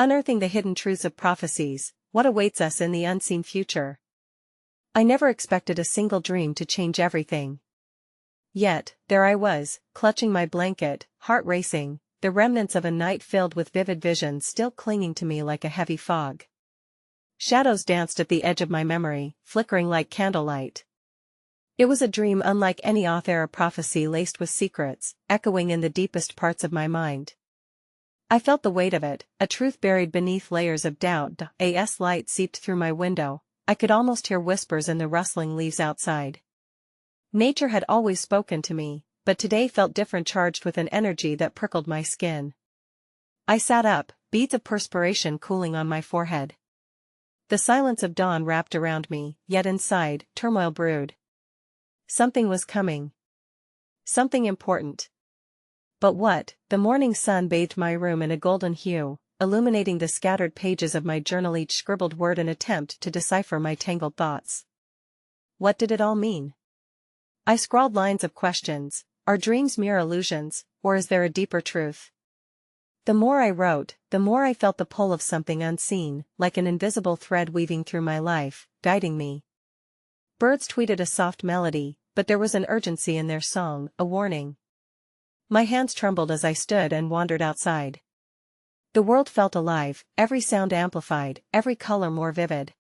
Unearthing the hidden truths of prophecies, what awaits us in the unseen future. I never expected a single dream to change everything. Yet, there I was, clutching my blanket, heart racing, the remnants of a night filled with vivid visions still clinging to me like a heavy fog. Shadows danced at the edge of my memory, flickering like candlelight. It was a dream unlike any author or prophecy, laced with secrets, echoing in the deepest parts of my mind. I felt the weight of it, a truth buried beneath layers of doubt. As light seeped through my window, I could almost hear whispers in the rustling leaves outside. Nature had always spoken to me, but today felt different, charged with an energy that prickled my skin. I sat up, beads of perspiration cooling on my forehead. The silence of dawn wrapped around me, yet inside, turmoil brewed. Something was coming. Something important. But what? The morning sun bathed my room in a golden hue, illuminating the scattered pages of my journal, each scribbled word an attempt to decipher my tangled thoughts. What did it all mean? I scrawled lines of questions. Are dreams mere illusions, or is there a deeper truth? The more I wrote, the more I felt the pull of something unseen, like an invisible thread weaving through my life, guiding me. Birds tweeted a soft melody, but there was an urgency in their song, a warning. My hands trembled as I stood and wandered outside. The world felt alive, every sound amplified, every color more vivid.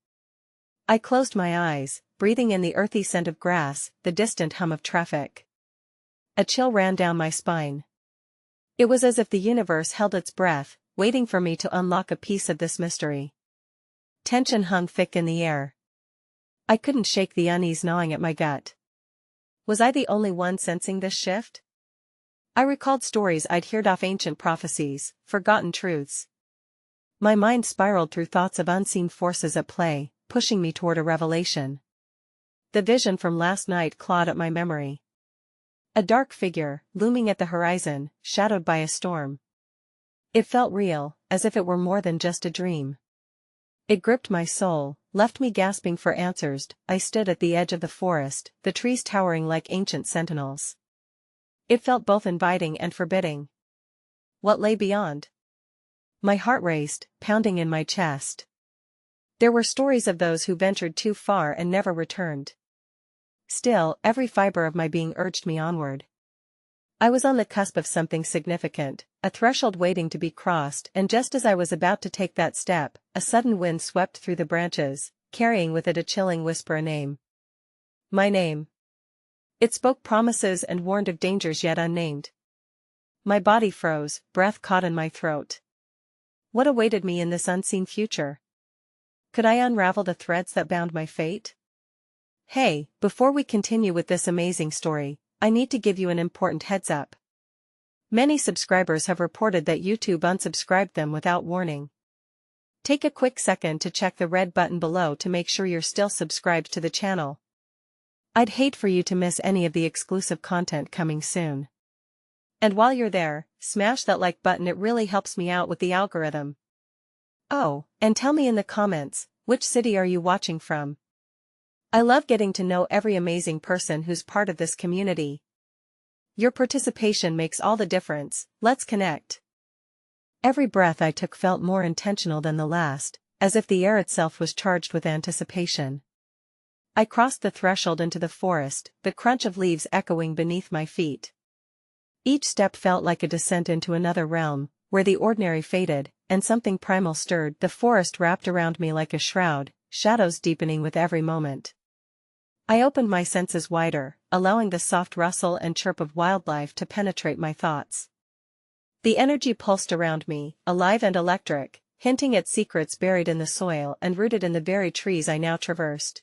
I closed my eyes, breathing in the earthy scent of grass, the distant hum of traffic. A chill ran down my spine. It was as if the universe held its breath, waiting for me to unlock a piece of this mystery. Tension hung thick in the air. I couldn't shake the unease gnawing at my gut. Was I the only one sensing this shift? I recalled stories I'd heard of, ancient prophecies, forgotten truths. My mind spiraled through thoughts of unseen forces at play, pushing me toward a revelation. The vision from last night clawed at my memory. A dark figure, looming at the horizon, shadowed by a storm. It felt real, as if it were more than just a dream. It gripped my soul, left me gasping for answers. I stood at the edge of the forest, the trees towering like ancient sentinels. It felt both inviting and forbidding. What lay beyond? My heart raced, pounding in my chest. There were stories of those who ventured too far and never returned. Still, every fiber of my being urged me onward. I was on the cusp of something significant, a threshold waiting to be crossed, and just as I was about to take that step, a sudden wind swept through the branches, carrying with it a chilling whisper, a name. My name. It spoke promises and warned of dangers yet unnamed. My body froze, breath caught in my throat. What awaited me in this unseen future? Could I unravel the threads that bound my fate? Hey, before we continue with this amazing story, I need to give you an important heads up. Many subscribers have reported that YouTube unsubscribed them without warning. Take a quick second to check the red button below to make sure you're still subscribed to the channel. I'd hate for you to miss any of the exclusive content coming soon. And while you're there, smash that like button, it really helps me out with the algorithm. Oh, and tell me in the comments, which city are you watching from? I love getting to know every amazing person who's part of this community. Your participation makes all the difference. Let's connect. Every breath I took felt more intentional than the last, as if the air itself was charged with anticipation. I crossed the threshold into the forest, the crunch of leaves echoing beneath my feet. Each step felt like a descent into another realm, where the ordinary faded, and something primal stirred. The forest wrapped around me like a shroud, shadows deepening with every moment. I opened my senses wider, allowing the soft rustle and chirp of wildlife to penetrate my thoughts. The energy pulsed around me, alive and electric, hinting at secrets buried in the soil and rooted in the very trees I now traversed.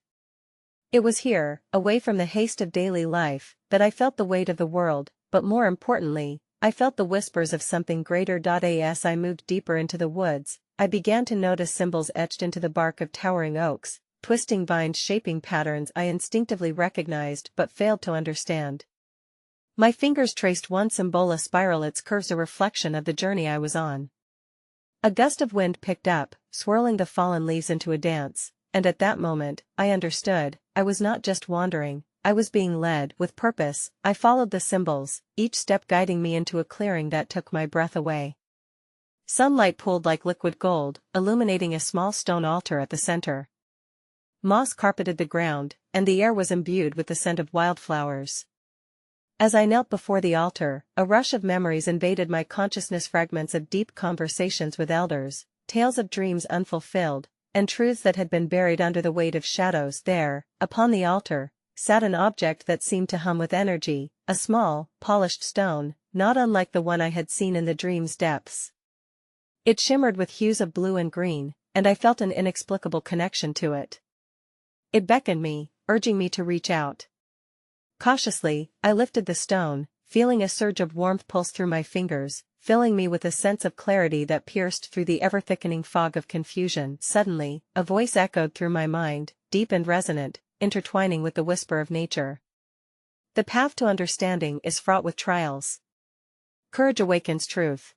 It was here, away from the haste of daily life, that I felt the weight of the world, but more importantly, I felt the whispers of something greater. As I moved deeper into the woods, I began to notice symbols etched into the bark of towering oaks, twisting vines shaping patterns I instinctively recognized but failed to understand. My fingers traced one symbol, a spiral, its curves a reflection of the journey I was on. A gust of wind picked up, swirling the fallen leaves into a dance, and at that moment, I understood, I was not just wandering, I was being led with purpose. I followed the symbols, each step guiding me into a clearing that took my breath away. Sunlight pooled like liquid gold, illuminating a small stone altar at the center. Moss carpeted the ground, and the air was imbued with the scent of wildflowers. As I knelt before the altar, a rush of memories invaded my consciousness, fragments of deep conversations with elders, tales of dreams unfulfilled, and truths that had been buried under the weight of shadows. There, upon the altar, sat an object that seemed to hum with energy, a small, polished stone, not unlike the one I had seen in the dream's depths. It shimmered with hues of blue and green, and I felt an inexplicable connection to it. It beckoned me, urging me to reach out. Cautiously, I lifted the stone, feeling a surge of warmth pulse through my fingers, filling me with a sense of clarity that pierced through the ever-thickening fog of confusion. Suddenly, a voice echoed through my mind, deep and resonant, intertwining with the whisper of nature. The path to understanding is fraught with trials. Courage awakens truth.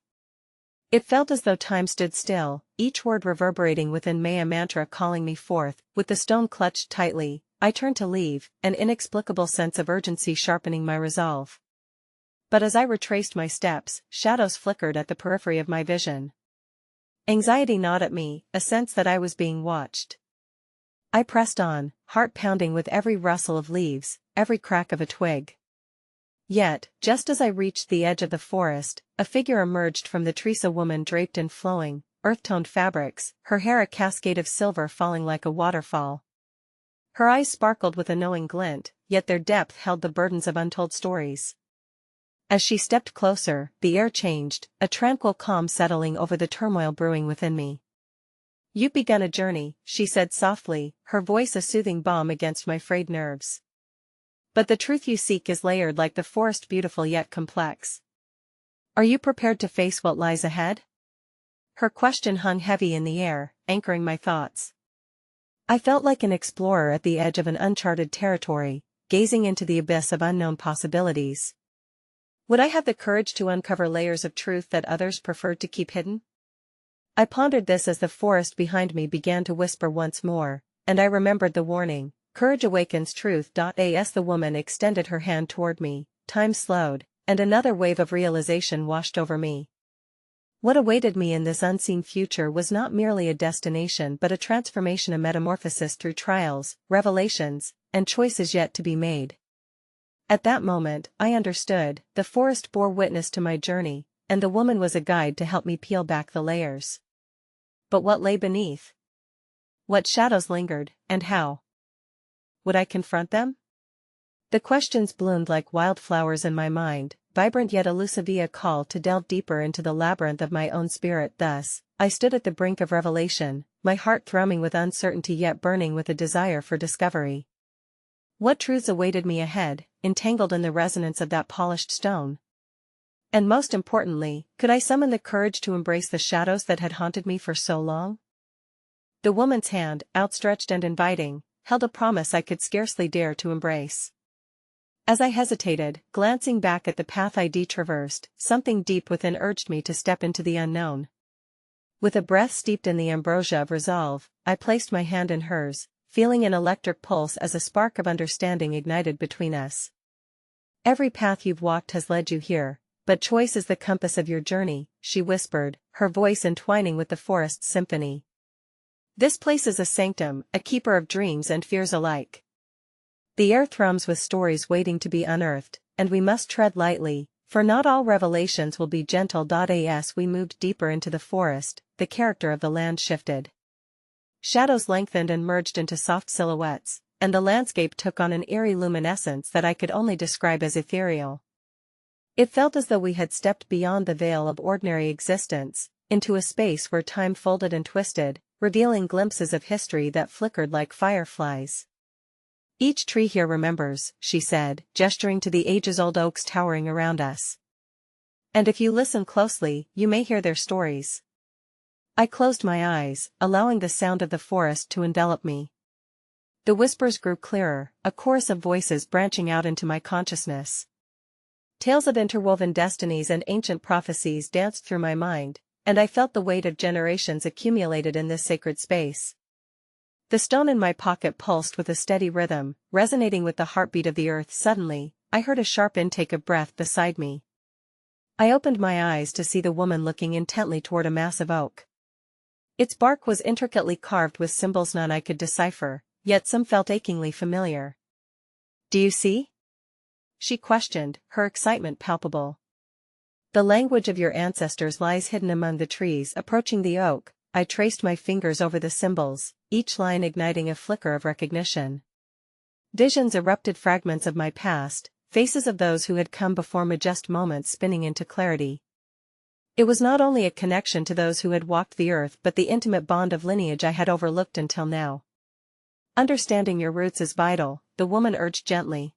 It felt as though time stood still, each word reverberating within me, a mantra calling me forth. With the stone clutched tightly, I turned to leave, an inexplicable sense of urgency sharpening my resolve. But as I retraced my steps, shadows flickered at the periphery of my vision. Anxiety gnawed at me, a sense that I was being watched. I pressed on, heart pounding with every rustle of leaves, every crack of a twig. Yet, just as I reached the edge of the forest, a figure emerged from the trees, a woman draped in flowing, earth-toned fabrics, her hair a cascade of silver falling like a waterfall. Her eyes sparkled with a knowing glint, yet their depth held the burdens of untold stories. As she stepped closer, the air changed, a tranquil calm settling over the turmoil brewing within me. "You've begun a journey," she said softly, her voice a soothing balm against my frayed nerves. "But the truth you seek is layered like the forest, beautiful yet complex. Are you prepared to face what lies ahead?" Her question hung heavy in the air, anchoring my thoughts. I felt like an explorer at the edge of an uncharted territory, gazing into the abyss of unknown possibilities. Would I have the courage to uncover layers of truth that others preferred to keep hidden? I pondered this as the forest behind me began to whisper once more, and I remembered the warning, "Courage awakens truth." As the woman extended her hand toward me, time slowed, and another wave of realization washed over me. What awaited me in this unseen future was not merely a destination but a transformation, a metamorphosis through trials, revelations, and choices yet to be made. At that moment, I understood, the forest bore witness to my journey, and the woman was a guide to help me peel back the layers. But what lay beneath? What shadows lingered, and how would I confront them? The questions bloomed like wildflowers in my mind, vibrant yet elusive, a call to delve deeper into the labyrinth of my own spirit. Thus, I stood at the brink of revelation, my heart thrumming with uncertainty yet burning with a desire for discovery. What truths awaited me ahead, entangled in the resonance of that polished stone? And most importantly, could I summon the courage to embrace the shadows that had haunted me for so long? The woman's hand, outstretched and inviting, held a promise I could scarcely dare to embrace. As I hesitated, glancing back at the path I traversed, something deep within urged me to step into the unknown. With a breath steeped in the ambrosia of resolve, I placed my hand in hers, feeling an electric pulse as a spark of understanding ignited between us. "Every path you've walked has led you here, but choice is the compass of your journey," she whispered, her voice entwining with the forest's symphony. "This place is a sanctum, a keeper of dreams and fears alike. The air thrums with stories waiting to be unearthed, and we must tread lightly, for not all revelations will be gentle." As we moved deeper into the forest, the character of the land shifted. Shadows lengthened and merged into soft silhouettes, and the landscape took on an eerie luminescence that I could only describe as ethereal. It felt as though we had stepped beyond the veil of ordinary existence, into a space where time folded and twisted, revealing glimpses of history that flickered like fireflies. "Each tree here remembers," she said, gesturing to the ages-old oaks towering around us. "And if you listen closely, you may hear their stories." I closed my eyes, allowing the sound of the forest to envelop me. The whispers grew clearer, a chorus of voices branching out into my consciousness. Tales of interwoven destinies and ancient prophecies danced through my mind, and I felt the weight of generations accumulated in this sacred space. The stone in my pocket pulsed with a steady rhythm, resonating with the heartbeat of the earth. Suddenly, I heard a sharp intake of breath beside me. I opened my eyes to see the woman looking intently toward a massive oak. Its bark was intricately carved with symbols none I could decipher, yet some felt achingly familiar. "Do you see?" she questioned, her excitement palpable. "The language of your ancestors lies hidden among the trees." Approaching the oak, I traced my fingers over the symbols, each line igniting a flicker of recognition. Visions erupted, fragments of my past, faces of those who had come before me, just moments spinning into clarity. It was not only a connection to those who had walked the earth but the intimate bond of lineage I had overlooked until now. "Understanding your roots is vital," the woman urged gently.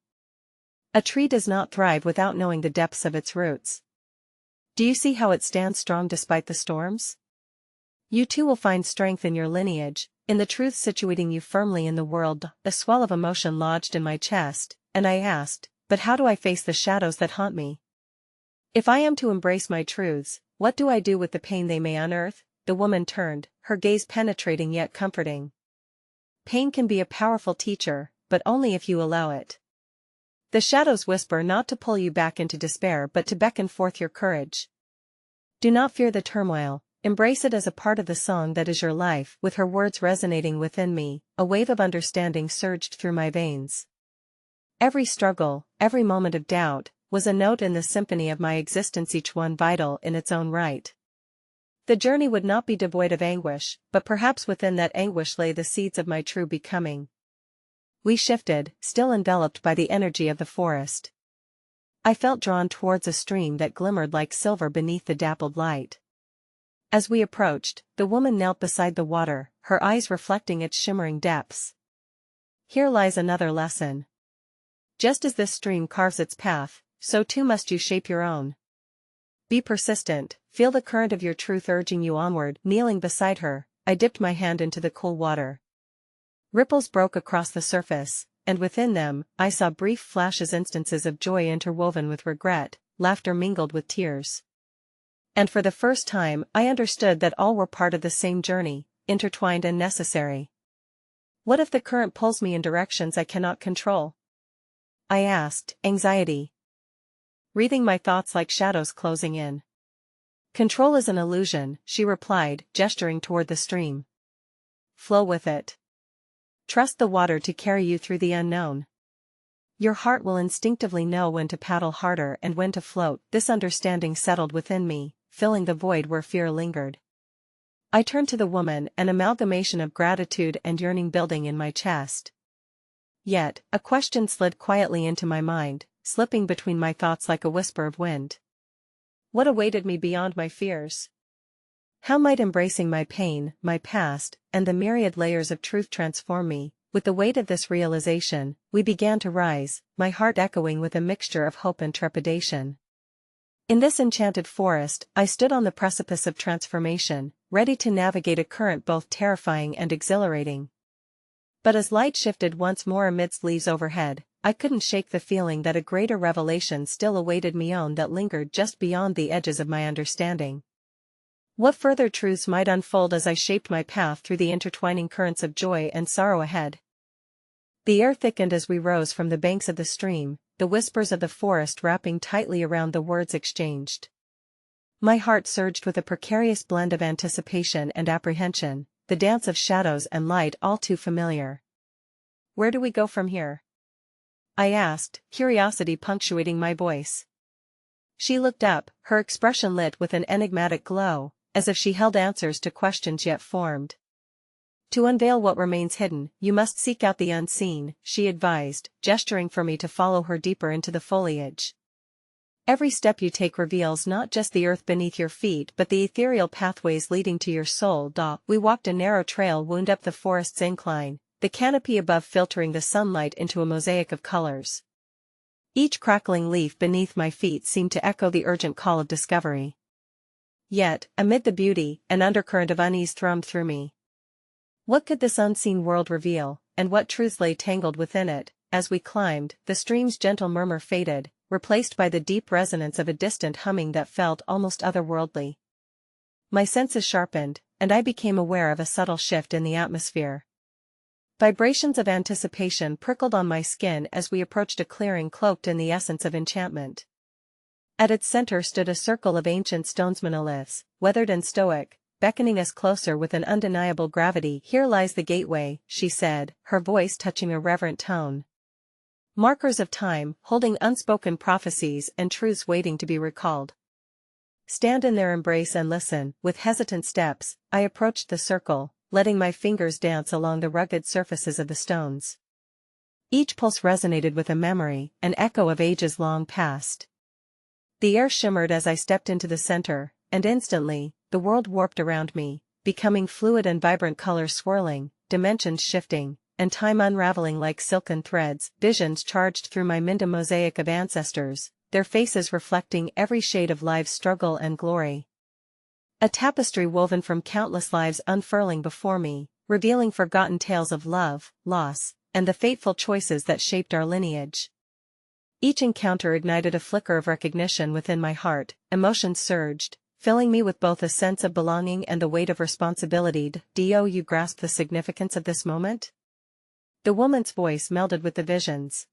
"A tree does not thrive without knowing the depths of its roots. Do you see how it stands strong despite the storms? You too will find strength in your lineage, in the truth situating you firmly in the world." A swell of emotion lodged in my chest, and I asked, "But how do I face the shadows that haunt me? If I am to embrace my truths, what do I do with the pain they may unearth?" The woman turned, her gaze penetrating yet comforting. "Pain can be a powerful teacher, but only if you allow it. The shadows whisper not to pull you back into despair but to beckon forth your courage. Do not fear the turmoil, embrace it as a part of the song that is your life." With her words resonating within me, a wave of understanding surged through my veins. Every struggle, every moment of doubt, was a note in the symphony of my existence, each one vital in its own right. The journey would not be devoid of anguish, but perhaps within that anguish lay the seeds of my true becoming. We shifted, still enveloped by the energy of the forest. I felt drawn towards a stream that glimmered like silver beneath the dappled light. As we approached, the woman knelt beside the water, her eyes reflecting its shimmering depths. "Here lies another lesson. Just as this stream carves its path, so too must you shape your own. Be persistent, feel the current of your truth urging you onward." Kneeling beside her, I dipped my hand into the cool water. Ripples broke across the surface, and within them, I saw brief flashes, instances of joy interwoven with regret, laughter mingled with tears. And for the first time I understood that all were part of the same journey, intertwined and necessary. "What if the current pulls me in directions I cannot control?" I asked, anxiety wreathing my thoughts like shadows closing in. "Control is an illusion," she replied, gesturing toward the stream. "Flow with it. Trust the water to carry you through the unknown. Your heart will instinctively know when to paddle harder and when to float." This understanding settled within me, filling the void where fear lingered. I turned to the woman, an amalgamation of gratitude and yearning building in my chest. Yet, a question slid quietly into my mind, slipping between my thoughts like a whisper of wind. What awaited me beyond my fears? How might embracing my pain, my past, and the myriad layers of truth transform me? With the weight of this realization, we began to rise, my heart echoing with a mixture of hope and trepidation. In this enchanted forest, I stood on the precipice of transformation, ready to navigate a current both terrifying and exhilarating. But as light shifted once more amidst leaves overhead, I couldn't shake the feeling that a greater revelation still awaited me, on that lingered just beyond the edges of my understanding. What further truths might unfold as I shaped my path through the intertwining currents of joy and sorrow ahead? The air thickened as we rose from the banks of the stream, the whispers of the forest wrapping tightly around the words exchanged. My heart surged with a precarious blend of anticipation and apprehension, the dance of shadows and light all too familiar. "Where do we go from here?" I asked, curiosity punctuating my voice. She looked up, her expression lit with an enigmatic glow, as if she held answers to questions yet formed. "To unveil what remains hidden, you must seek out the unseen," she advised, gesturing for me to follow her deeper into the foliage. "Every step you take reveals not just the earth beneath your feet but the ethereal pathways leading to your soul." We walked a narrow trail wound up the forest's incline, the canopy above filtering the sunlight into a mosaic of colors. Each crackling leaf beneath my feet seemed to echo the urgent call of discovery. Yet, amid the beauty, an undercurrent of unease thrummed through me. What could this unseen world reveal, and what truths lay tangled within it? As we climbed, the stream's gentle murmur faded, replaced by the deep resonance of a distant humming that felt almost otherworldly. My senses sharpened, and I became aware of a subtle shift in the atmosphere. Vibrations of anticipation prickled on my skin as we approached a clearing cloaked in the essence of enchantment. At its center stood a circle of ancient stones monoliths, weathered and stoic, beckoning us closer with an undeniable gravity. "Here lies the gateway," she said, her voice touching a reverent tone. "Markers of time, holding unspoken prophecies and truths waiting to be recalled. Stand in their embrace and listen." With hesitant steps, I approached the circle, letting my fingers dance along the rugged surfaces of the stones. Each pulse resonated with a memory, an echo of ages long past. The air shimmered as I stepped into the center, and instantly, the world warped around me, becoming fluid and vibrant, colors swirling, dimensions shifting, and time unraveling like silken threads. Visions charged through my mind, a mosaic of ancestors, their faces reflecting every shade of life's struggle and glory. A tapestry woven from countless lives unfurling before me, revealing forgotten tales of love, loss, and the fateful choices that shaped our lineage. Each encounter ignited a flicker of recognition within my heart. Emotions surged, filling me with both a sense of belonging and the weight of responsibility. "Do you grasp the significance of this moment?" The woman's voice melded with the visions.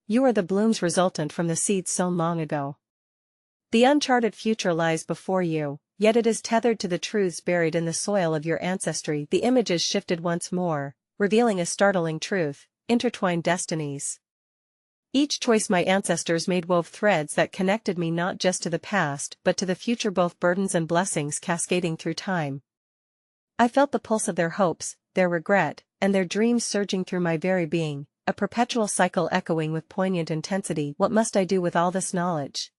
"You are the blooms resultant from the seeds sown long ago. The uncharted future lies before you, yet it is tethered to the truths buried in the soil of your ancestry." The images shifted once more, revealing a startling truth: intertwined destinies. Each choice my ancestors made wove threads that connected me not just to the past but to the future, both burdens and blessings cascading through time. I felt the pulse of their hopes, their regret, and their dreams surging through my very being, a perpetual cycle echoing with poignant intensity. "What must I do with all this knowledge?"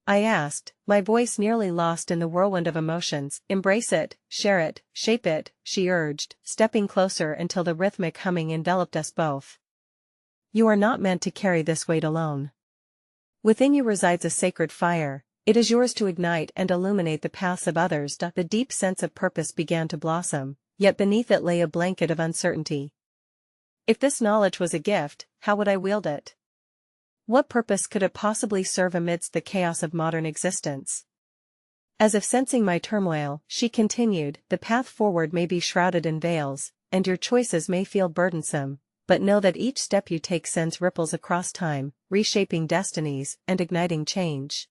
I asked, my voice nearly lost in the whirlwind of emotions. "Embrace it, share it, shape it," she urged, stepping closer until the rhythmic humming enveloped us both. "You are not meant to carry this weight alone. Within you resides a sacred fire. It is yours to ignite and illuminate the paths of others." The deep sense of purpose began to blossom, yet beneath it lay a blanket of uncertainty. If this knowledge was a gift, how would I wield it? What purpose could it possibly serve amidst the chaos of modern existence? As if sensing my turmoil, she continued, "The path forward may be shrouded in veils, and your choices may feel burdensome, but know that each step you take sends ripples across time, reshaping destinies and igniting change.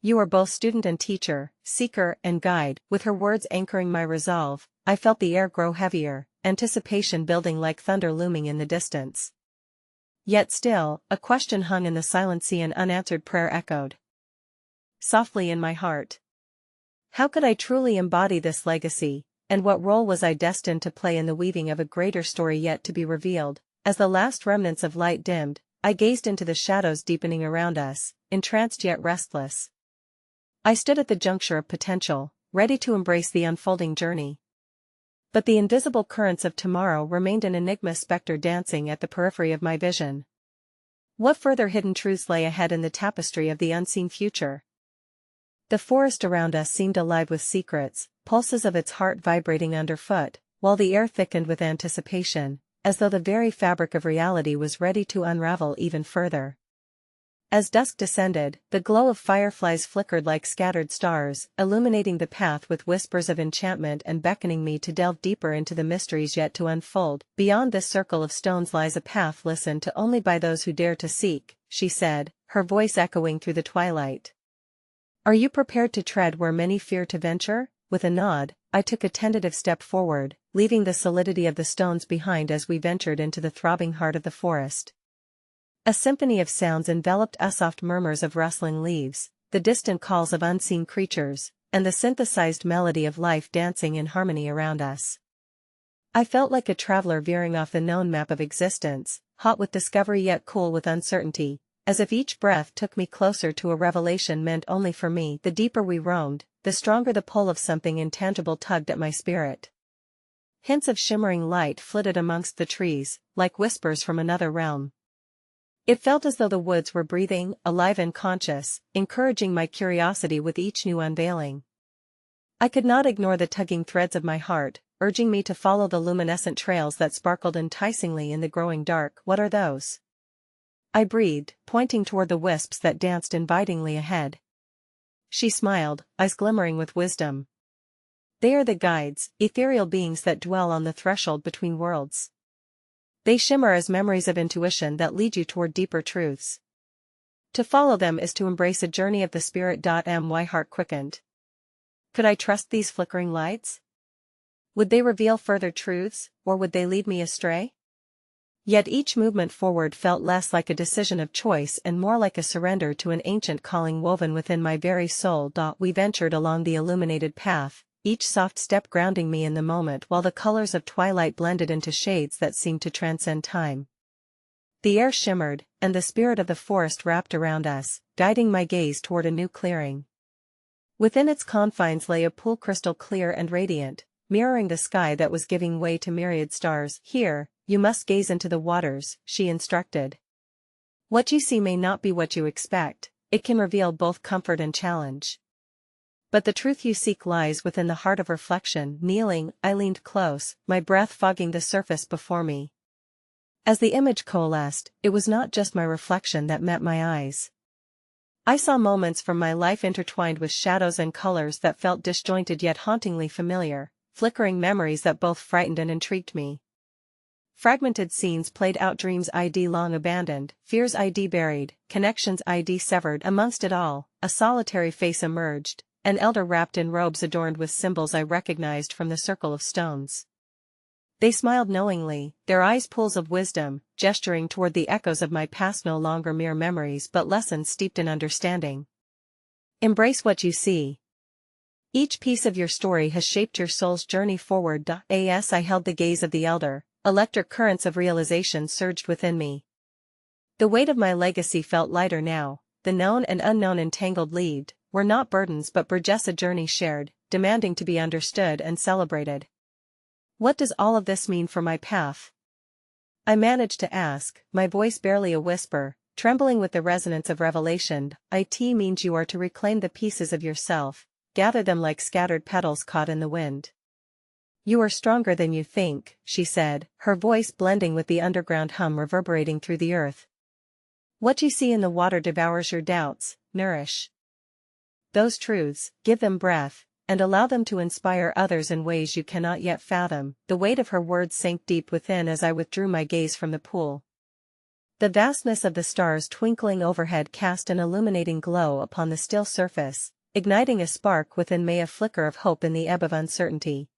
You are both student and teacher, seeker and guide." With her words anchoring my resolve, I felt the air grow heavier, anticipation building like thunder looming in the distance. Yet still, a question hung in the silence, an unanswered prayer echoed softly in my heart. How could I truly embody this legacy, and what role was I destined to play in the weaving of a greater story yet to be revealed? As the last remnants of light dimmed, I gazed into the shadows deepening around us, entranced yet restless. I stood at the juncture of potential, ready to embrace the unfolding journey. But the invisible currents of tomorrow remained an enigma, specter dancing at the periphery of my vision. What further hidden truths lay ahead in the tapestry of the unseen future? The forest around us seemed alive with secrets, pulses of its heart vibrating underfoot, while the air thickened with anticipation, as though the very fabric of reality was ready to unravel even further. As dusk descended, the glow of fireflies flickered like scattered stars, illuminating the path with whispers of enchantment and beckoning me to delve deeper into the mysteries yet to unfold. "Beyond this circle of stones lies a path listened to only by those who dare to seek," she said, her voice echoing through the twilight. "Are you prepared to tread where many fear to venture?" With a nod, I took a tentative step forward, leaving the solidity of the stones behind as we ventured into the throbbing heart of the forest. A symphony of sounds enveloped us, soft murmurs of rustling leaves, the distant calls of unseen creatures, and the synthesized melody of life dancing in harmony around us. I felt like a traveler veering off the known map of existence, hot with discovery yet cool with uncertainty, as if each breath took me closer to a revelation meant only for me. The deeper we roamed, the stronger the pull of something intangible tugged at my spirit. Hints of shimmering light flitted amongst the trees, like whispers from another realm. It felt as though the woods were breathing, alive and conscious, encouraging my curiosity with each new unveiling. I could not ignore the tugging threads of my heart, urging me to follow the luminescent trails that sparkled enticingly in the growing dark. "What are those?" I breathed, pointing toward the wisps that danced invitingly ahead. She smiled, eyes glimmering with wisdom. "They are the guides, ethereal beings that dwell on the threshold between worlds. They shimmer as memories of intuition that lead you toward deeper truths. To follow them is to embrace a journey of the spirit. My heart quickened. Could I trust these flickering lights? Would they reveal further truths, or would they lead me astray? Yet each movement forward felt less like a decision of choice and more like a surrender to an ancient calling woven within my very soul. We ventured along the illuminated path, each soft step grounding me in the moment while the colors of twilight blended into shades that seemed to transcend time. The air shimmered, and the spirit of the forest wrapped around us, guiding my gaze toward a new clearing. Within its confines lay a pool crystal clear and radiant, mirroring the sky that was giving way to myriad stars. Here, you must gaze into the waters, she instructed. What you see may not be what you expect, it can reveal both comfort and challenge. But the truth you seek lies within the heart of reflection. Kneeling, I leaned close, my breath fogging the surface before me. As the image coalesced, it was not just my reflection that met my eyes. I saw moments from my life intertwined with shadows and colors that felt disjointed yet hauntingly familiar, flickering memories that both frightened and intrigued me. Fragmented scenes played out, dreams I'd long abandoned, fears I'd buried, connections I'd severed. Amongst it all, a solitary face emerged, an elder wrapped in robes adorned with symbols I recognized from the circle of stones. They smiled knowingly, their eyes pools of wisdom, gesturing toward the echoes of my past, no longer mere memories but lessons steeped in understanding. Embrace what you see. Each piece of your story has shaped your soul's journey forward. As I held the gaze of the elder, electric currents of realization surged within me. The weight of my legacy felt lighter now, the known and unknown entangled lead, were not burdens but bridges, a journey shared, demanding to be understood and celebrated. What does all of this mean for my path? I managed to ask, my voice barely a whisper, trembling with the resonance of revelation. It means you are to reclaim the pieces of yourself, gather them like scattered petals caught in the wind. You are stronger than you think, she said, her voice blending with the underground hum reverberating through the earth. What you see in the water devours your doubts. Nourish those truths, give them breath, and allow them to inspire others in ways you cannot yet fathom. The weight of her words sank deep within as I withdrew my gaze from the pool. The vastness of the stars twinkling overhead cast an illuminating glow upon the still surface, igniting a spark within me, a flicker of hope in the ebb of uncertainty.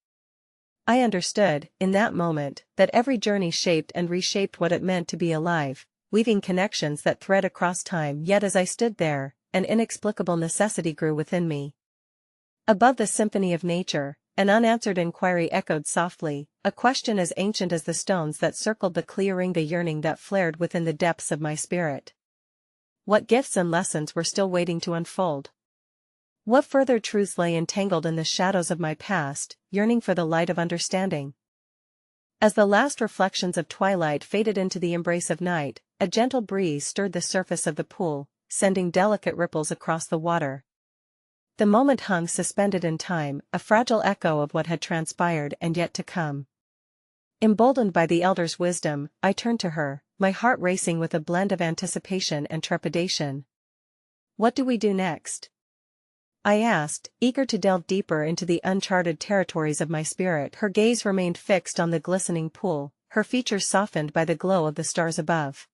I understood, in that moment, that every journey shaped and reshaped what it meant to be alive, weaving connections that thread across time. Yet as I stood there, an inexplicable necessity grew within me. Above the symphony of nature, an unanswered inquiry echoed softly, a question as ancient as the stones that circled the clearing, the yearning that flared within the depths of my spirit. What gifts and lessons were still waiting to unfold? What further truths lay entangled in the shadows of my past, yearning for the light of understanding? As the last reflections of twilight faded into the embrace of night, a gentle breeze stirred the surface of the pool, sending delicate ripples across the water. The moment hung suspended in time, a fragile echo of what had transpired and yet to come. Emboldened by the elder's wisdom, I turned to her, my heart racing with a blend of anticipation and trepidation. What do we do next? I asked, eager to delve deeper into the uncharted territories of my spirit. Her gaze remained fixed on the glistening pool, her features softened by the glow of the stars above.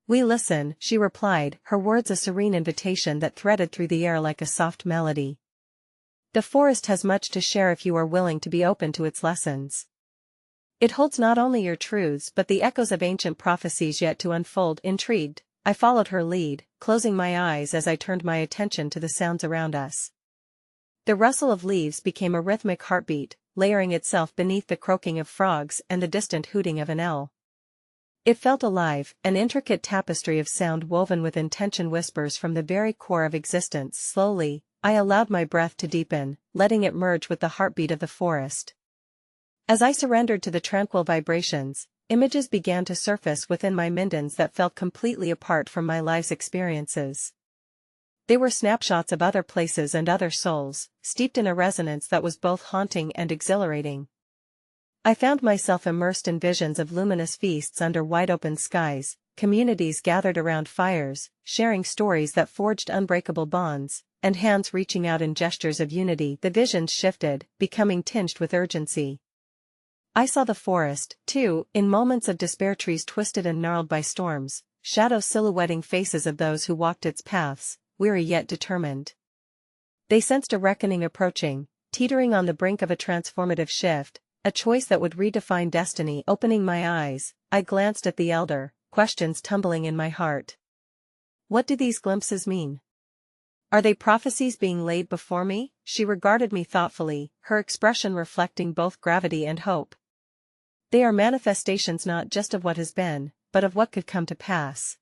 We listen, she replied, her words a serene invitation that threaded through the air like a soft melody. The forest has much to share if you are willing to be open to its lessons. It holds not only your truths but the echoes of ancient prophecies yet to unfold. Intrigued, I followed her lead, closing my eyes as I turned my attention to the sounds around us. The rustle of leaves became a rhythmic heartbeat, layering itself beneath the croaking of frogs and the distant hooting of an owl. It felt alive, an intricate tapestry of sound woven with intention, whispers from the very core of existence. Slowly, I allowed my breath to deepen, letting it merge with the heartbeat of the forest. As I surrendered to the tranquil vibrations, images began to surface within my mind's that felt completely apart from my life's experiences. They were snapshots of other places and other souls, steeped in a resonance that was both haunting and exhilarating. I found myself immersed in visions of luminous feasts under wide-open skies, communities gathered around fires, sharing stories that forged unbreakable bonds, and hands reaching out in gestures of unity. The visions shifted, becoming tinged with urgency. I saw the forest, too, in moments of despair, trees twisted and gnarled by storms, shadows silhouetting faces of those who walked its paths, weary yet determined. They sensed a reckoning approaching, teetering on the brink of a transformative shift, a choice that would redefine destiny. Opening my eyes, I glanced at the elder, questions tumbling in my heart. What do these glimpses mean? Are they prophecies being laid before me? She regarded me thoughtfully, her expression reflecting both gravity and hope. They are manifestations not just of what has been, but of what could come to pass.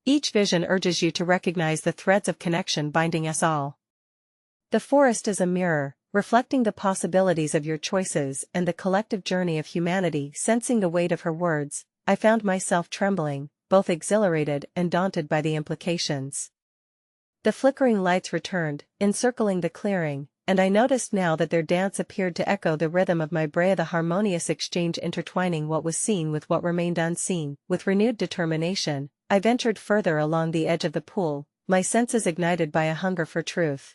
Each vision urges you to recognize the threads of connection binding us all. The forest is a mirror, reflecting the possibilities of your choices and the collective journey of humanity. Sensing the weight of her words, I found myself trembling, both exhilarated and daunted by the implications. The flickering lights returned, encircling the clearing, and I noticed now that their dance appeared to echo the rhythm of my brea, the harmonious exchange intertwining what was seen with what remained unseen. With renewed determination, I ventured further along the edge of the pool, my senses ignited by a hunger for truth.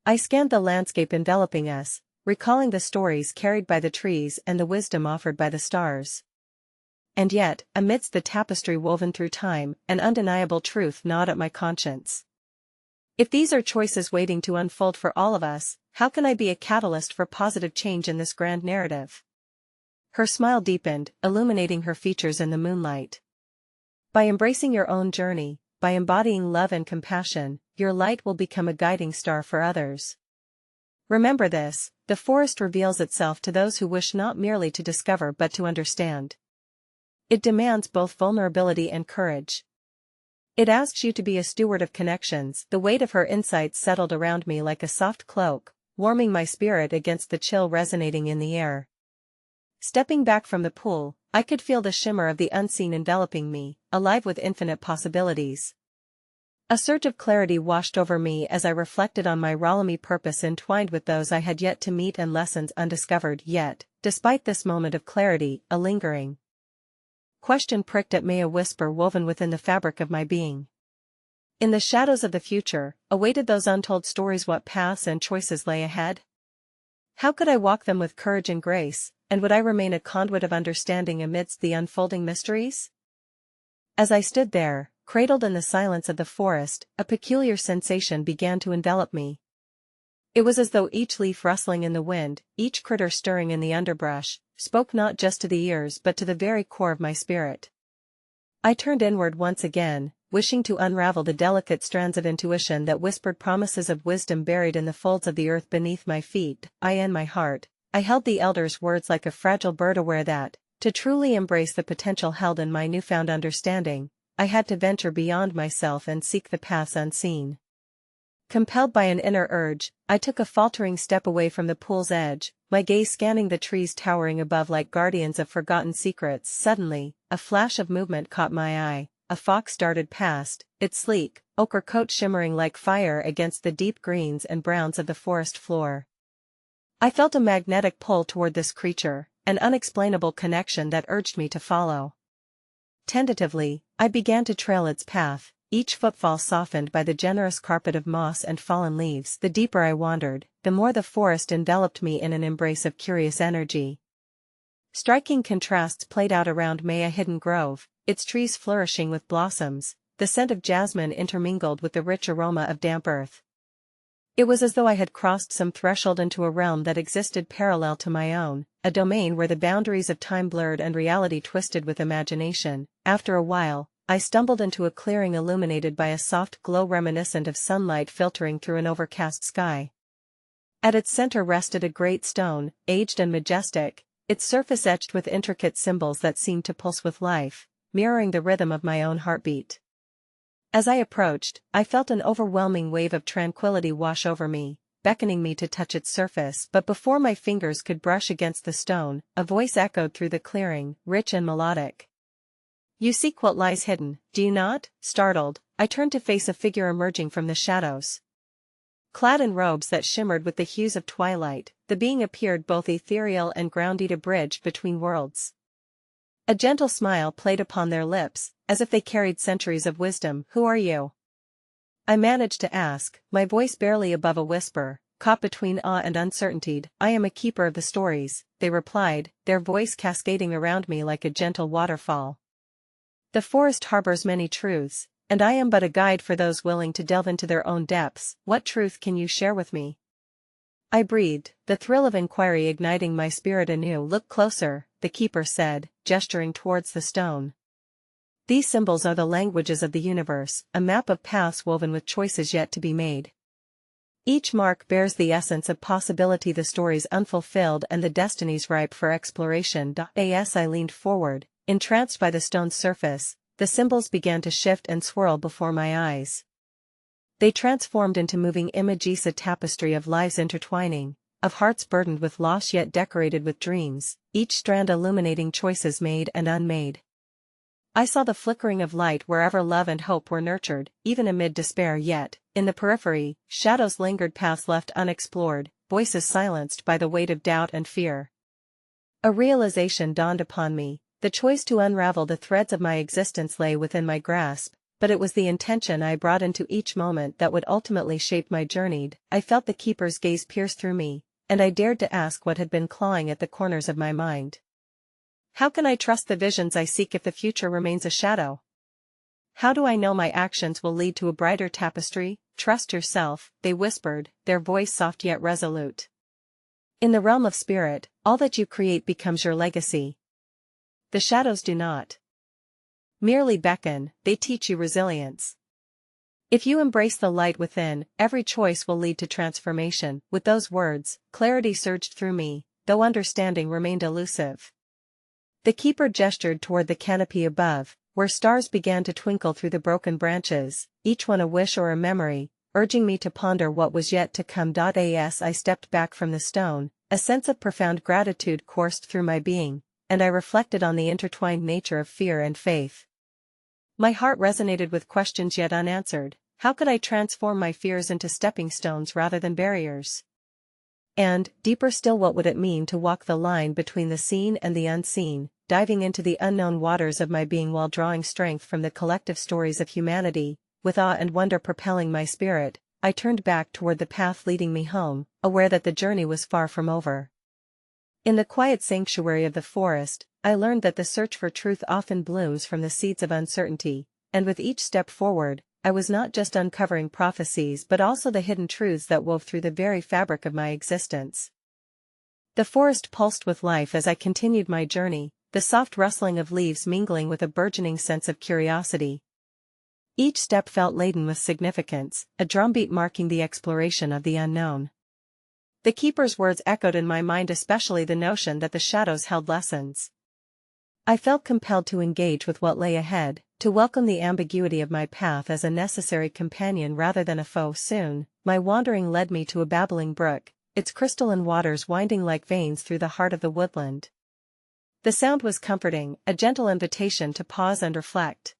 I scanned the landscape enveloping us, recalling the stories carried by the trees and the wisdom offered by the stars. And yet, amidst the tapestry woven through time, an undeniable truth gnawed at my conscience. If these are choices waiting to unfold for all of us, how can I be a catalyst for positive change in this grand narrative? Her smile deepened, illuminating her features in the moonlight. By embracing your own journey, by embodying love and compassion, your light will become a guiding star for others. Remember this: the forest reveals itself to those who wish not merely to discover but to understand. It demands both vulnerability and courage. It asks you to be a steward of connections. The weight of her insights settled around me like a soft cloak, warming my spirit against the chill resonating in the air. Stepping back from the pool, I could feel the shimmer of the unseen enveloping me, alive with infinite possibilities. A surge of clarity washed over me as I reflected on my Ralami purpose entwined with those I had yet to meet and lessons undiscovered. Yet, despite this moment of clarity, a lingering question pricked at me, a whisper woven within the fabric of my being. In the shadows of the future, awaited those untold stories. What paths and choices lay ahead? How could I walk them with courage and grace, and would I remain a conduit of understanding amidst the unfolding mysteries? As I stood there, cradled in the silence of the forest, a peculiar sensation began to envelop me. It was as though each leaf rustling in the wind, each critter stirring in the underbrush, spoke not just to the ears but to the very core of my spirit. I turned inward once again, wishing to unravel the delicate strands of intuition that whispered promises of wisdom buried in the folds of the earth beneath my feet. In my heart, I held the elder's words like a fragile bird, aware that, to truly embrace the potential held in my newfound understanding, I had to venture beyond myself and seek the paths unseen. Compelled by an inner urge, I took a faltering step away from the pool's edge, my gaze scanning the trees towering above like guardians of forgotten secrets. Suddenly, a flash of movement caught my eye. A fox darted past, its sleek, ochre coat shimmering like fire against the deep greens and browns of the forest floor. I felt a magnetic pull toward this creature, an unexplainable connection that urged me to follow. Tentatively, I began to trail its path, each footfall softened by the generous carpet of moss and fallen leaves. The deeper I wandered, the more the forest enveloped me in an embrace of curious energy. Striking contrasts played out around me: a hidden grove, its trees flourishing with blossoms, the scent of jasmine intermingled with the rich aroma of damp earth. It was as though I had crossed some threshold into a realm that existed parallel to my own, a domain where the boundaries of time blurred and reality twisted with imagination. After a while, I stumbled into a clearing illuminated by a soft glow reminiscent of sunlight filtering through an overcast sky. At its center rested a great stone, aged and majestic, its surface etched with intricate symbols that seemed to pulse with life, mirroring the rhythm of my own heartbeat. As I approached, I felt an overwhelming wave of tranquility wash over me, beckoning me to touch its surface. But before my fingers could brush against the stone, a voice echoed through the clearing, rich and melodic. "You seek what lies hidden, do you not?" Startled, I turned to face a figure emerging from the shadows. Clad in robes that shimmered with the hues of twilight, the being appeared both ethereal and grounded, a bridge between worlds. A gentle smile played upon their lips, as if they carried centuries of wisdom. "Who are you?" I managed to ask, my voice barely above a whisper, caught between awe and uncertainty. "I am a keeper of the stories," they replied, their voice cascading around me like a gentle waterfall. The forest harbors many truths, and I am but a guide for those willing to delve into their own depths. What truth can you share with me? I breathed, the thrill of inquiry igniting my spirit anew. Look closer, the keeper said, gesturing towards the stone. These symbols are the languages of the universe, a map of paths woven with choices yet to be made. Each mark bears the essence of possibility, the stories unfulfilled and the destinies ripe for exploration. As I leaned forward, entranced by the stone's surface, the symbols began to shift and swirl before my eyes. They transformed into moving images, a tapestry of lives intertwining, of hearts burdened with loss yet decorated with dreams, each strand illuminating choices made and unmade. I saw the flickering of light wherever love and hope were nurtured, even amid despair. Yet, in the periphery, shadows lingered, paths left unexplored, voices silenced by the weight of doubt and fear. A realization dawned upon me: the choice to unravel the threads of my existence lay within my grasp, but it was the intention I brought into each moment that would ultimately shape my journey. I felt the keeper's gaze pierce through me, and I dared to ask what had been clawing at the corners of my mind. How can I trust the visions I seek if the future remains a shadow? How do I know my actions will lead to a brighter tapestry? Trust yourself, they whispered, their voice soft yet resolute. In the realm of spirit, all that you create becomes your legacy. The shadows do not merely beckon, they teach you resilience. If you embrace the light within, every choice will lead to transformation. With those words, clarity surged through me, though understanding remained elusive. The keeper gestured toward the canopy above, where stars began to twinkle through the broken branches, each one a wish or a memory, urging me to ponder what was yet to come. As I stepped back from the stone, a sense of profound gratitude coursed through my being, and I reflected on the intertwined nature of fear and faith. My heart resonated with questions yet unanswered. How could I transform my fears into stepping stones rather than barriers? And, deeper still, what would it mean to walk the line between the seen and the unseen, diving into the unknown waters of my being while drawing strength from the collective stories of humanity? With awe and wonder propelling my spirit, I turned back toward the path leading me home, aware that the journey was far from over. In the quiet sanctuary of the forest, I learned that the search for truth often blooms from the seeds of uncertainty, and with each step forward, I was not just uncovering prophecies but also the hidden truths that wove through the very fabric of my existence. The forest pulsed with life as I continued my journey, the soft rustling of leaves mingling with a burgeoning sense of curiosity. Each step felt laden with significance, a drumbeat marking the exploration of the unknown. The keeper's words echoed in my mind, especially the notion that the shadows held lessons. I felt compelled to engage with what lay ahead, to welcome the ambiguity of my path as a necessary companion rather than a foe. Soon, my wandering led me to a babbling brook, its crystalline waters winding like veins through the heart of the woodland. The sound was comforting, a gentle invitation to pause and reflect.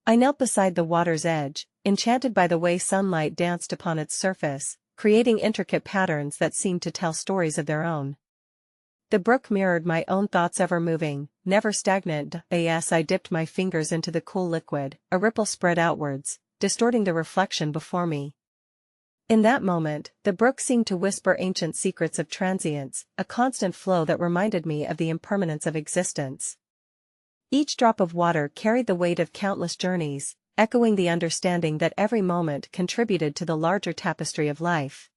I knelt beside the water's edge, enchanted by the way sunlight danced upon its surface, creating intricate patterns that seemed to tell stories of their own. The brook mirrored my own thoughts, ever moving, never stagnant. As I dipped my fingers into the cool liquid, a ripple spread outwards, distorting the reflection before me. In that moment, the brook seemed to whisper ancient secrets of transience, a constant flow that reminded me of the impermanence of existence. Each drop of water carried the weight of countless journeys, echoing the understanding that every moment contributed to the larger tapestry of life.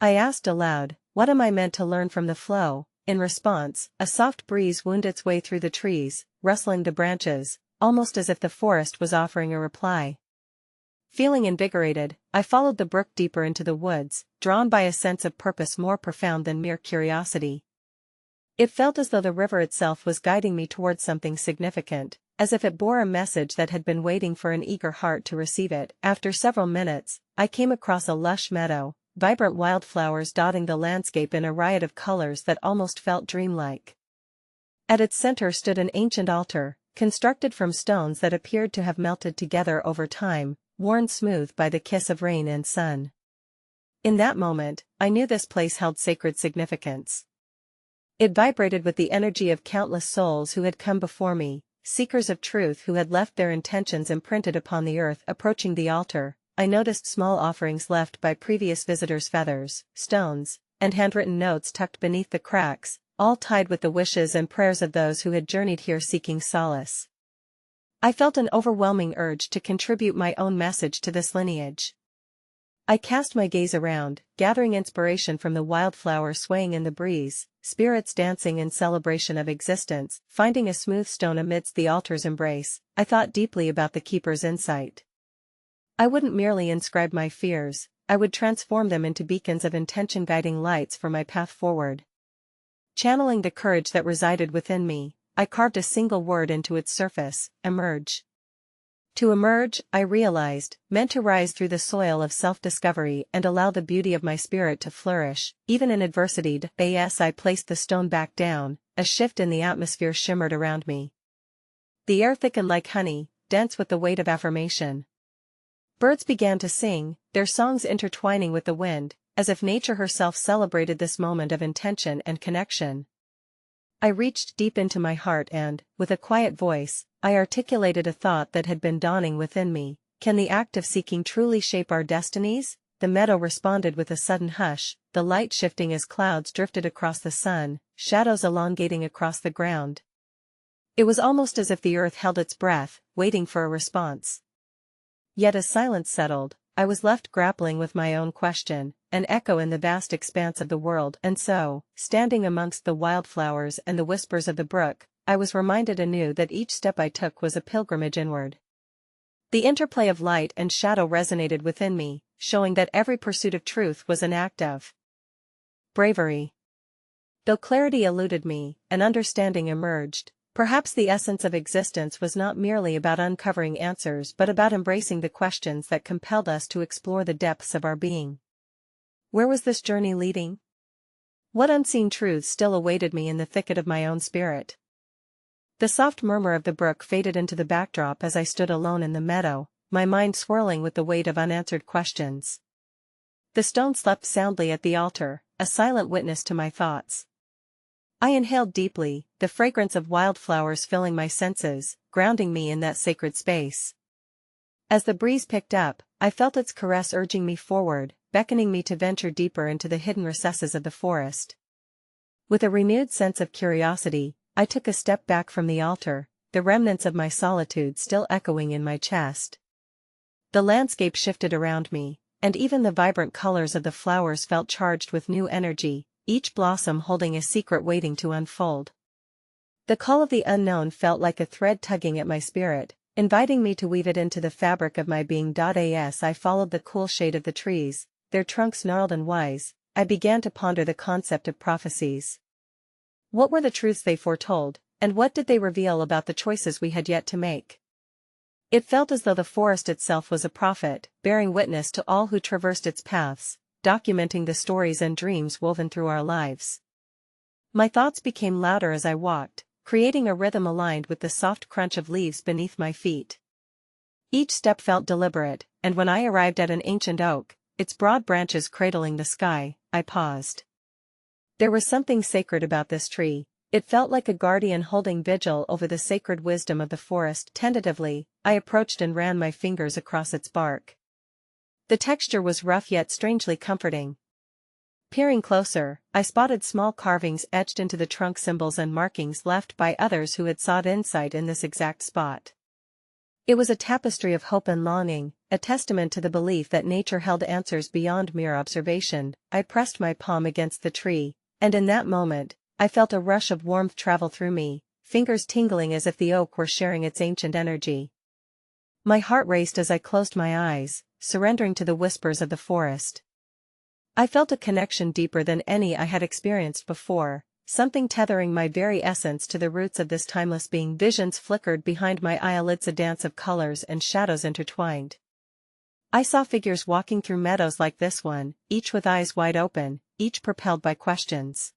I asked aloud, what am I meant to learn from the flow? In response, a soft breeze wound its way through the trees, rustling the branches, almost as if the forest was offering a reply. Feeling invigorated, I followed the brook deeper into the woods, drawn by a sense of purpose more profound than mere curiosity. It felt as though the river itself was guiding me towards something significant, as if it bore a message that had been waiting for an eager heart to receive it. After several minutes, I came across a lush meadow, vibrant wildflowers dotting the landscape in a riot of colors that almost felt dreamlike. At its center stood an ancient altar, constructed from stones that appeared to have melted together over time, worn smooth by the kiss of rain and sun. In that moment, I knew this place held sacred significance. It vibrated with the energy of countless souls who had come before me, seekers of truth who had left their intentions imprinted upon the earth. Approaching the altar, I noticed small offerings left by previous visitors, feathers, stones, and handwritten notes tucked beneath the cracks, all tied with the wishes and prayers of those who had journeyed here seeking solace. I felt an overwhelming urge to contribute my own message to this lineage. I cast my gaze around, gathering inspiration from the wildflowers swaying in the breeze, spirits dancing in celebration of existence. Finding a smooth stone amidst the altar's embrace, I thought deeply about the keeper's insight. I wouldn't merely inscribe my fears, I would transform them into beacons of intention, guiding lights for my path forward. Channeling the courage that resided within me, I carved a single word into its surface: emerge. To emerge, I realized, meant to rise through the soil of self-discovery and allow the beauty of my spirit to flourish, even in adversity. As I placed the stone back down, a shift in the atmosphere shimmered around me. The air thickened like honey, dense with the weight of affirmation. Birds began to sing, their songs intertwining with the wind, as if nature herself celebrated this moment of intention and connection. I reached deep into my heart and, with a quiet voice, I articulated a thought that had been dawning within me: can the act of seeking truly shape our destinies? The meadow responded with a sudden hush, the light shifting as clouds drifted across the sun, shadows elongating across the ground. It was almost as if the earth held its breath, waiting for a response. Yet as silence settled, I was left grappling with my own question, an echo in the vast expanse of the world. And so, standing amongst the wildflowers and the whispers of the brook, I was reminded anew that each step I took was a pilgrimage inward. The interplay of light and shadow resonated within me, showing that every pursuit of truth was an act of bravery. Though clarity eluded me, an understanding emerged. Perhaps the essence of existence was not merely about uncovering answers but about embracing the questions that compelled us to explore the depths of our being. Where was this journey leading? What unseen truths still awaited me in the thicket of my own spirit? The soft murmur of the brook faded into the backdrop as I stood alone in the meadow, my mind swirling with the weight of unanswered questions. The stone slept soundly at the altar, a silent witness to my thoughts. I inhaled deeply, the fragrance of wildflowers filling my senses, grounding me in that sacred space. As the breeze picked up, I felt its caress urging me forward, beckoning me to venture deeper into the hidden recesses of the forest. With a renewed sense of curiosity, I took a step back from the altar, the remnants of my solitude still echoing in my chest. The landscape shifted around me, and even the vibrant colors of the flowers felt charged with new energy, each blossom holding a secret waiting to unfold. The call of the unknown felt like a thread tugging at my spirit, inviting me to weave it into the fabric of my being. As I followed the cool shade of the trees, their trunks gnarled and wise, I began to ponder the concept of prophecies. What were the truths they foretold, and what did they reveal about the choices we had yet to make? It felt as though the forest itself was a prophet, bearing witness to all who traversed its paths, documenting the stories and dreams woven through our lives. My thoughts became louder as I walked, creating a rhythm aligned with the soft crunch of leaves beneath my feet. Each step felt deliberate, and when I arrived at an ancient oak, its broad branches cradling the sky, I paused. There was something sacred about this tree. It felt like a guardian holding vigil over the sacred wisdom of the forest. Tentatively, I approached and ran my fingers across its bark. The texture was rough yet strangely comforting. Peering closer, I spotted small carvings etched into the trunk, symbols and markings left by others who had sought insight in this exact spot. It was a tapestry of hope and longing, a testament to the belief that nature held answers beyond mere observation. I pressed my palm against the tree, and in that moment, I felt a rush of warmth travel through me, fingers tingling as if the oak were sharing its ancient energy. My heart raced as I closed my eyes, surrendering to the whispers of the forest. I felt a connection deeper than any I had experienced before, something tethering my very essence to the roots of this timeless being. Visions flickered behind my eyelids, a dance of colors and shadows intertwined. I saw figures walking through meadows like this one, each with eyes wide open, each propelled by questions.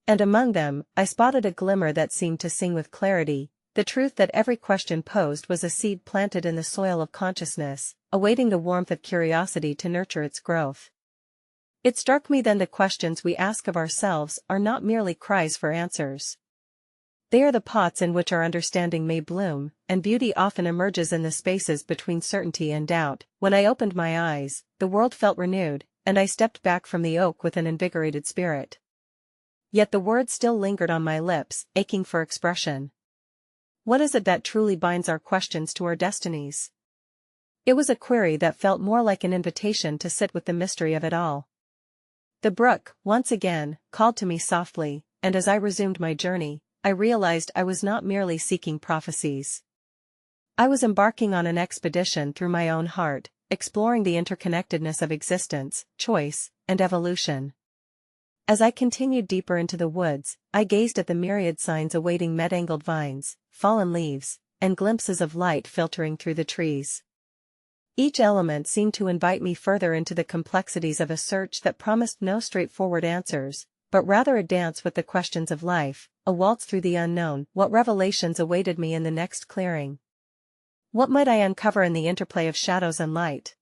And among them, I spotted a glimmer that seemed to sing with clarity, the truth that every question posed was a seed planted in the soil of consciousness, awaiting the warmth of curiosity to nurture its growth. It struck me then the questions we ask of ourselves are not merely cries for answers. They are the pots in which our understanding may bloom, and beauty often emerges in the spaces between certainty and doubt. When I opened my eyes, the world felt renewed, and I stepped back from the oak with an invigorated spirit. Yet the words still lingered on my lips, aching for expression. What is it that truly binds our questions to our destinies? It was a query that felt more like an invitation to sit with the mystery of it all. The brook, once again, called to me softly, and as I resumed my journey, I realized I was not merely seeking prophecies. I was embarking on an expedition through my own heart, exploring the interconnectedness of existence, choice, and evolution. As I continued deeper into the woods, I gazed at the myriad signs awaiting metangled vines, fallen leaves, and glimpses of light filtering through the trees. Each element seemed to invite me further into the complexities of a search that promised no straightforward answers, but rather a dance with the questions of life, a waltz through the unknown. What revelations awaited me in the next clearing? What might I uncover in the interplay of shadows and light?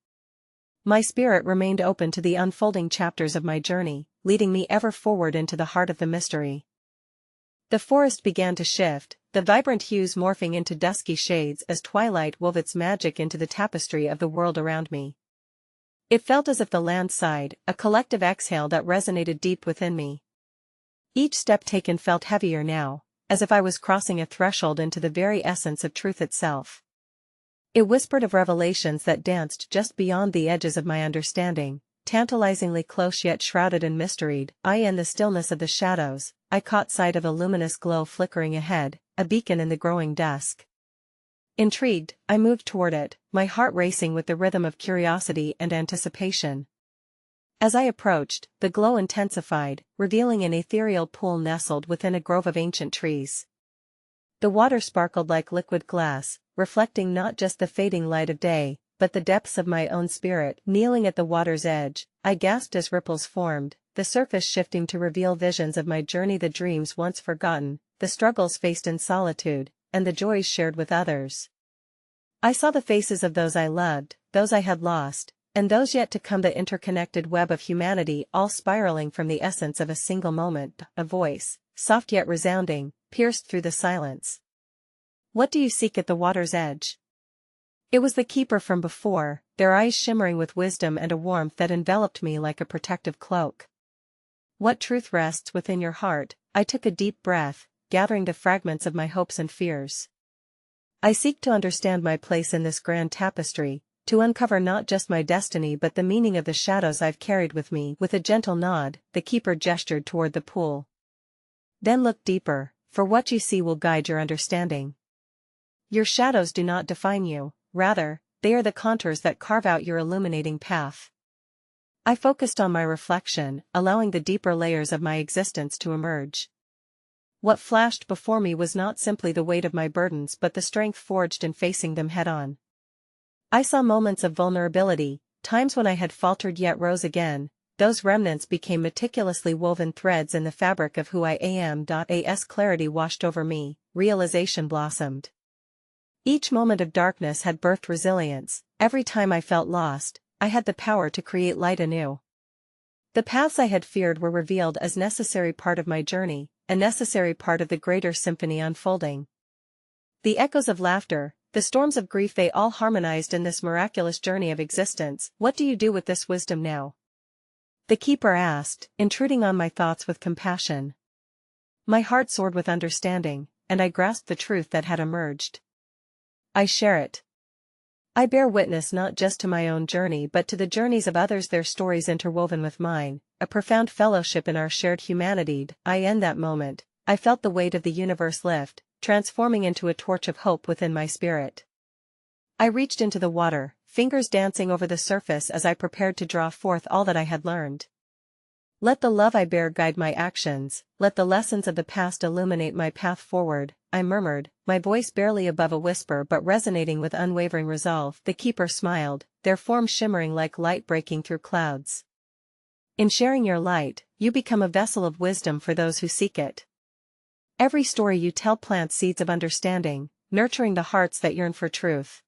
My spirit remained open to the unfolding chapters of my journey, leading me ever forward into the heart of the mystery. The forest began to shift, the vibrant hues morphing into dusky shades as twilight wove its magic into the tapestry of the world around me. It felt as if the land sighed, a collective exhale that resonated deep within me. Each step taken felt heavier now, as if I was crossing a threshold into the very essence of truth itself. It whispered of revelations that danced just beyond the edges of my understanding, tantalizingly close yet shrouded in mystery. In the stillness of the shadows, I caught sight of a luminous glow flickering ahead, a beacon in the growing dusk. Intrigued, I moved toward it, my heart racing with the rhythm of curiosity and anticipation. As I approached, the glow intensified, revealing an ethereal pool nestled within a grove of ancient trees. The water sparkled like liquid glass, reflecting not just the fading light of day, but the depths of my own spirit. Kneeling at the water's edge, I gasped as ripples formed, the surface shifting to reveal visions of my journey, the dreams once forgotten, the struggles faced in solitude, and the joys shared with others. I saw the faces of those I loved, those I had lost, and those yet to come, the interconnected web of humanity, all spiraling from the essence of a single moment. A voice, soft yet resounding, pierced through the silence. What do you seek at the water's edge? It was the keeper from before, their eyes shimmering with wisdom and a warmth that enveloped me like a protective cloak. What truth rests within your heart? I took a deep breath, gathering the fragments of my hopes and fears. I seek to understand my place in this grand tapestry, to uncover not just my destiny but the meaning of the shadows I've carried with me. With a gentle nod, the keeper gestured toward the pool. Then look deeper, for what you see will guide your understanding. Your shadows do not define you, rather, they are the contours that carve out your illuminating path. I focused on my reflection, allowing the deeper layers of my existence to emerge. What flashed before me was not simply the weight of my burdens but the strength forged in facing them head-on. I saw moments of vulnerability, times when I had faltered yet rose again. Those remnants became meticulously woven threads in the fabric of who I am. As clarity washed over me, realization blossomed. Each moment of darkness had birthed resilience. Every time I felt lost, I had the power to create light anew. The paths I had feared were revealed as necessary part of my journey, a necessary part of the greater symphony unfolding. The echoes of laughter, the storms of grief, they all harmonized in this miraculous journey of existence. What do you do with this wisdom now? The keeper asked, intruding on my thoughts with compassion. My heart soared with understanding, and I grasped the truth that had emerged. I share it. I bear witness not just to my own journey but to the journeys of others, their stories interwoven with mine, a profound fellowship in our shared humanity. In that moment, I felt the weight of the universe lift, transforming into a torch of hope within my spirit. I reached into the water, fingers dancing over the surface as I prepared to draw forth all that I had learned. Let the love I bear guide my actions, let the lessons of the past illuminate my path forward, I murmured, my voice barely above a whisper but resonating with unwavering resolve. The keeper smiled, their form shimmering like light breaking through clouds. In sharing your light, you become a vessel of wisdom for those who seek it. Every story you tell plants seeds of understanding, nurturing the hearts that yearn for truth.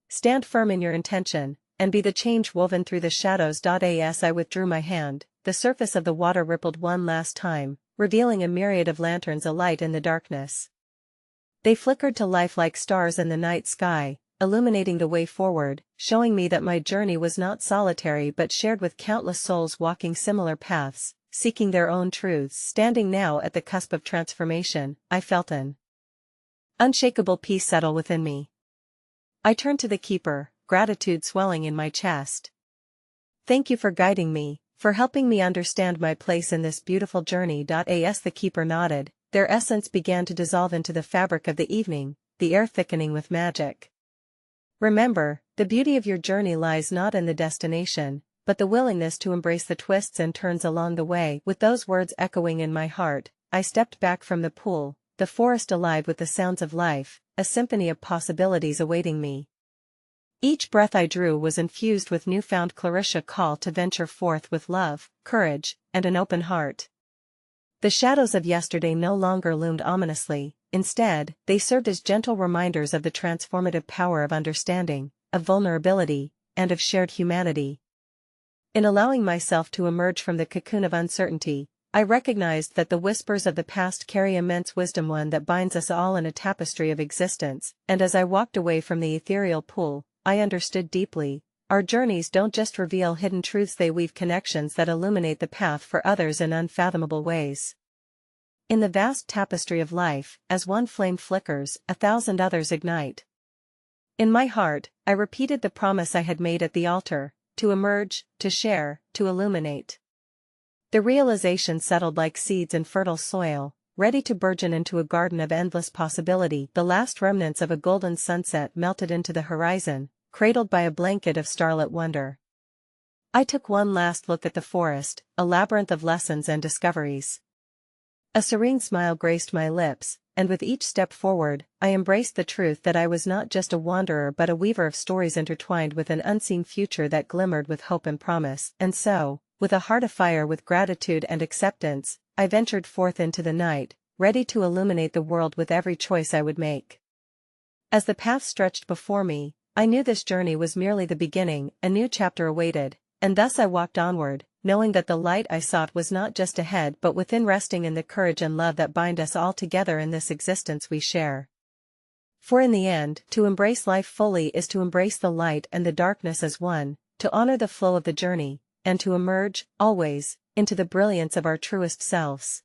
Stand firm in your intention, and be the change woven through the shadows. As I withdrew my hand, the surface of the water rippled one last time, revealing a myriad of lanterns alight in the darkness. They flickered to life like stars in the night sky, illuminating the way forward, showing me that my journey was not solitary but shared with countless souls walking similar paths, seeking their own truths. Standing now at the cusp of transformation, I felt an Unshakable peace settled within me. I turned to the keeper, gratitude swelling in my chest. Thank you for guiding me, for helping me understand my place in this beautiful journey. As the keeper nodded, their essence began to dissolve into the fabric of the evening, the air thickening with magic. Remember, the beauty of your journey lies not in the destination, but the willingness to embrace the twists and turns along the way. With those words echoing in my heart, I stepped back from the pool, the forest alive with the sounds of life, a symphony of possibilities awaiting me. Each breath I drew was infused with newfound Clarissa call to venture forth with love, courage, and an open heart. The shadows of yesterday no longer loomed ominously, instead, they served as gentle reminders of the transformative power of understanding, of vulnerability, and of shared humanity. In allowing myself to emerge from the cocoon of uncertainty, I recognized that the whispers of the past carry immense wisdom, one that binds us all in a tapestry of existence, and as I walked away from the ethereal pool, I understood deeply, our journeys don't just reveal hidden truths, they weave connections that illuminate the path for others in unfathomable ways. In the vast tapestry of life, as one flame flickers, 1,000 others ignite. In my heart, I repeated the promise I had made at the altar, to emerge, to share, to illuminate. The realization settled like seeds in fertile soil, ready to burgeon into a garden of endless possibility. The last remnants of a golden sunset melted into the horizon, cradled by a blanket of starlit wonder. I took one last look at the forest, a labyrinth of lessons and discoveries. A serene smile graced my lips, and with each step forward, I embraced the truth that I was not just a wanderer but a weaver of stories intertwined with an unseen future that glimmered with hope and promise. And so, with a heart afire with gratitude and acceptance, I ventured forth into the night, ready to illuminate the world with every choice I would make. As the path stretched before me, I knew this journey was merely the beginning, a new chapter awaited, and thus I walked onward, knowing that the light I sought was not just ahead but within, resting in the courage and love that bind us all together in this existence we share. For in the end, to embrace life fully is to embrace the light and the darkness as one, to honor the flow of the journey, and to emerge, always, into the brilliance of our truest selves.